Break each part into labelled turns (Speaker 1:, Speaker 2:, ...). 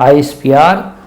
Speaker 1: ISPR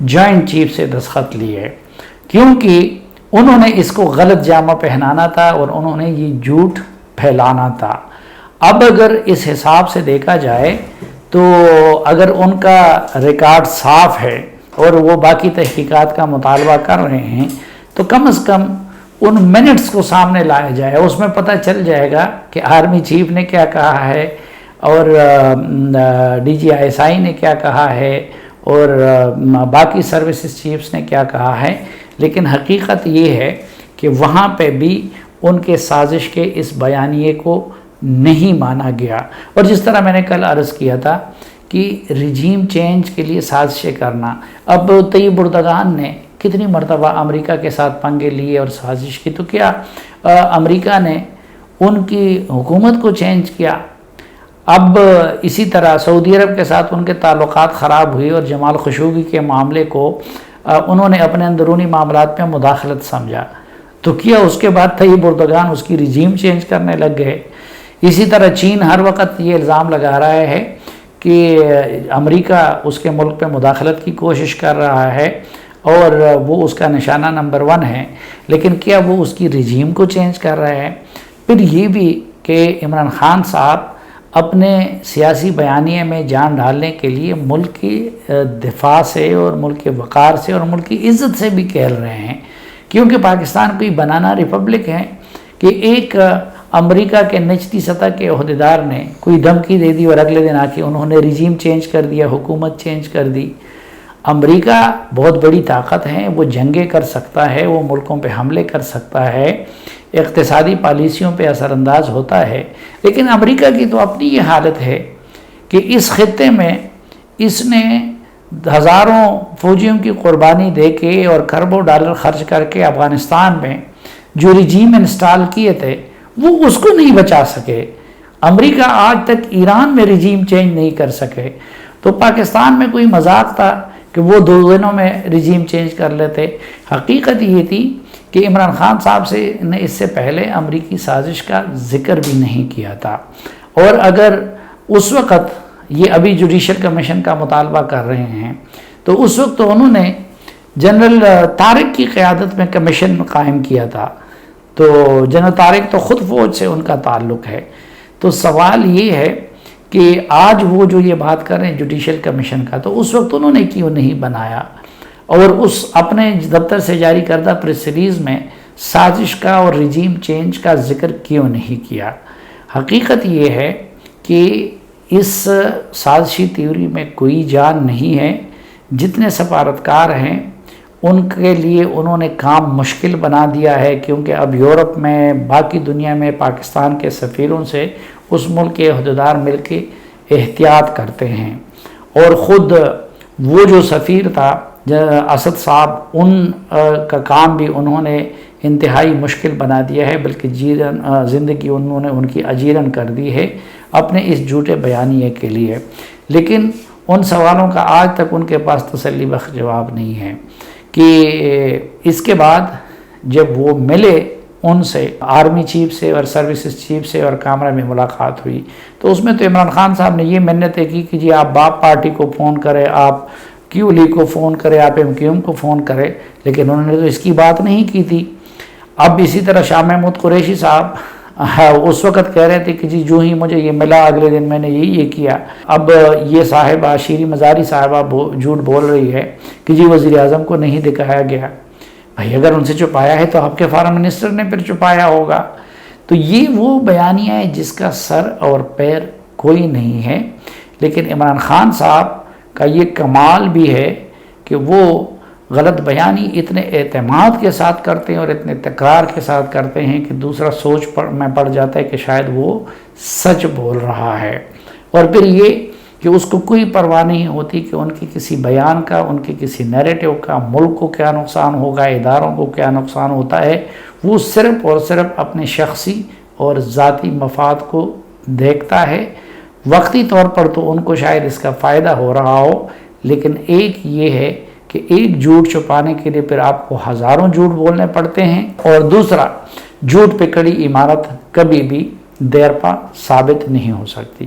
Speaker 1: joint chief سے دستخط لیے، کیونکہ انہوں نے اس کو غلط جامہ پہنانا تھا اور انہوں نے یہ جھوٹ پھیلانا تھا۔ اب اگر اس حساب سے دیکھا جائے تو اگر ان کا ریکارڈ صاف ہے اور وہ باقی تحقیقات کا مطالبہ کر رہے ہیں تو کم از کم ان منٹس کو سامنے لایا جائے، اس میں پتہ چل جائے گا کہ آرمی چیف نے کیا کہا ہے اور D G I S I نے کیا کہا ہے اور باقی سروسز چیفز نے کیا کہا ہے۔ لیکن حقیقت یہ ہے کہ وہاں پہ بھی ان کے سازش کے اس بیانیے کو نہیں مانا گیا، اور جس طرح میں نے کل عرض کیا تھا کہ رجیم چینج کے لیے سازشیں کرنا، اب طیب اردگان نے کتنی مرتبہ امریکہ کے ساتھ پنگے لیے اور سازش کی، تو کیا امریکہ نے ان کی حکومت کو چینج کیا؟ اب اسی طرح سعودی عرب کے ساتھ ان کے تعلقات خراب ہوئے اور جمال خشوگی کے معاملے کو انہوں نے اپنے اندرونی معاملات میں مداخلت سمجھا، تو کیا اس کے بعد طیب اردگان اس کی رجیم چینج کرنے لگ گئے؟ اسی طرح چین ہر وقت یہ الزام لگا رہا ہے کہ امریکہ اس کے ملک پہ مداخلت کی کوشش کر رہا ہے اور وہ اس کا نشانہ نمبر 1 ہے، لیکن کیا وہ اس کی رجیم کو چینج کر رہے ہیں؟ پھر یہ بھی کہ عمران خان صاحب اپنے سیاسی بیانیے میں جان ڈالنے کے لیے ملک کی دفاع سے اور ملک کے وقار سے اور ملک کی عزت سے بھی کھیل رہے ہیں، کیونکہ پاکستان کوئی بنانا ریپبلک ہے کہ ایک امریکہ کے نچلی سطح کے عہدیدار نے کوئی دھمکی دے دی اور اگلے دن آ کے انہوں نے رجیم چینج کر دیا، حکومت چینج کر دی۔ امریکہ بہت بڑی طاقت ہے، وہ جنگیں کر سکتا ہے، وہ ملکوں پہ حملے کر سکتا ہے، اقتصادی پالیسیوں پہ اثر انداز ہوتا ہے، لیکن امریکہ کی تو اپنی یہ حالت ہے کہ اس خطے میں اس نے ہزاروں فوجیوں کی قربانی دے کے اور کھربوں ڈالر خرچ کر کے افغانستان میں جو رجیم انسٹال کیے تھے وہ اس کو نہیں بچا سکے۔ امریکہ آج تک ایران میں رجیم چینج نہیں کر سکے، تو پاکستان میں کوئی مذاق تھا کہ وہ 2 دنوں میں رجیم چینج کر لیتے۔ حقیقت یہ تھی کہ عمران خان صاحب نے اس سے پہلے امریکی سازش کا ذکر بھی نہیں کیا تھا، اور اگر اس وقت یہ ابھی جوڈیشل کمیشن کا مطالبہ کر رہے ہیں تو اس وقت تو انہوں نے جنرل طارق کی قیادت میں کمیشن قائم کیا تھا، تو جنرل طارق تو خود فوج سے ان کا تعلق ہے۔ تو سوال یہ ہے کہ آج وہ جو یہ بات کر رہے ہیں جوڈیشل کمیشن کا، تو اس وقت انہوں نے کیوں نہیں بنایا اور اس اپنے دفتر سے جاری کردہ پریس ریلیز میں سازش کا اور رجیم چینج کا ذکر کیوں نہیں کیا؟ حقیقت یہ ہے کہ اس سازشی تیوری میں کوئی جان نہیں ہے، جتنے سفارتکار ہیں ان کے لیے انہوں نے کام مشکل بنا دیا ہے، کیونکہ اب یورپ میں باقی دنیا میں پاکستان کے سفیروں سے اس ملک کے عہدیدار مل کے احتیاط کرتے ہیں، اور خود وہ جو سفیر تھا اسد صاحب، ان کا کام بھی انہوں نے انتہائی مشکل بنا دیا ہے، بلکہ زندگی انہوں نے ان کی اجیرن کر دی ہے اپنے اس جھوٹے بیانیے کے لیے۔ لیکن ان سوالوں کا آج تک ان کے پاس تسلی بخش جواب نہیں ہے کہ اس کے بعد جب وہ ملے ان سے، آرمی چیف سے اور سروسز چیف سے، اور کیمرہ میں ملاقات ہوئی، تو اس میں تو عمران خان صاحب نے یہ منتیں کی کہ جی آپ باپ پارٹی کو فون کرے، آپ کیو لیگ کو فون کرے، آپ ایم کیو ایم کو فون کرے، لیکن انہوں نے تو اس کی بات نہیں کی تھی۔ اب اسی طرح شاہ محمود قریشی صاحب اس وقت کہہ رہے تھے کہ جی جو ہی مجھے یہ ملا اگلے دن میں نے یہ کیا۔ اب یہ صاحبہ شیریں مزاری صاحبہ جھوٹ بول رہی ہے کہ جی وزیر اعظم کو نہیں دکھایا گیا۔ بھائی اگر ان سے چھپایا ہے تو آپ کے فارن منسٹر نے پھر چھپایا ہوگا۔ تو یہ وہ بیانیہ ہے جس کا سر اور پیر کوئی نہیں ہے، لیکن عمران خان صاحب کا یہ کمال بھی ہے کہ وہ غلط بیانی اتنے اعتماد کے ساتھ کرتے ہیں اور اتنے تکرار کے ساتھ کرتے ہیں کہ دوسرا سوچ میں پڑ جاتا ہے کہ شاید وہ سچ بول رہا ہے، اور پھر یہ کہ اس کو کوئی پرواہ نہیں ہوتی کہ ان کی کسی بیان کا، ان کی کسی نیریٹو کا ملک کو کیا نقصان ہوگا، اداروں کو کیا نقصان ہوتا ہے۔ وہ صرف اور صرف اپنے شخصی اور ذاتی مفاد کو دیکھتا ہے۔ وقتی طور پر تو ان کو شاید اس کا فائدہ ہو رہا ہو، لیکن ایک یہ ہے کہ ایک جھوٹ چھپانے کے لیے پھر آپ کو ہزاروں جھوٹ بولنے پڑتے ہیں، اور دوسرا جھوٹ پہ کڑی عمارت کبھی بھی دیر پا ثابت نہیں ہو سکتی۔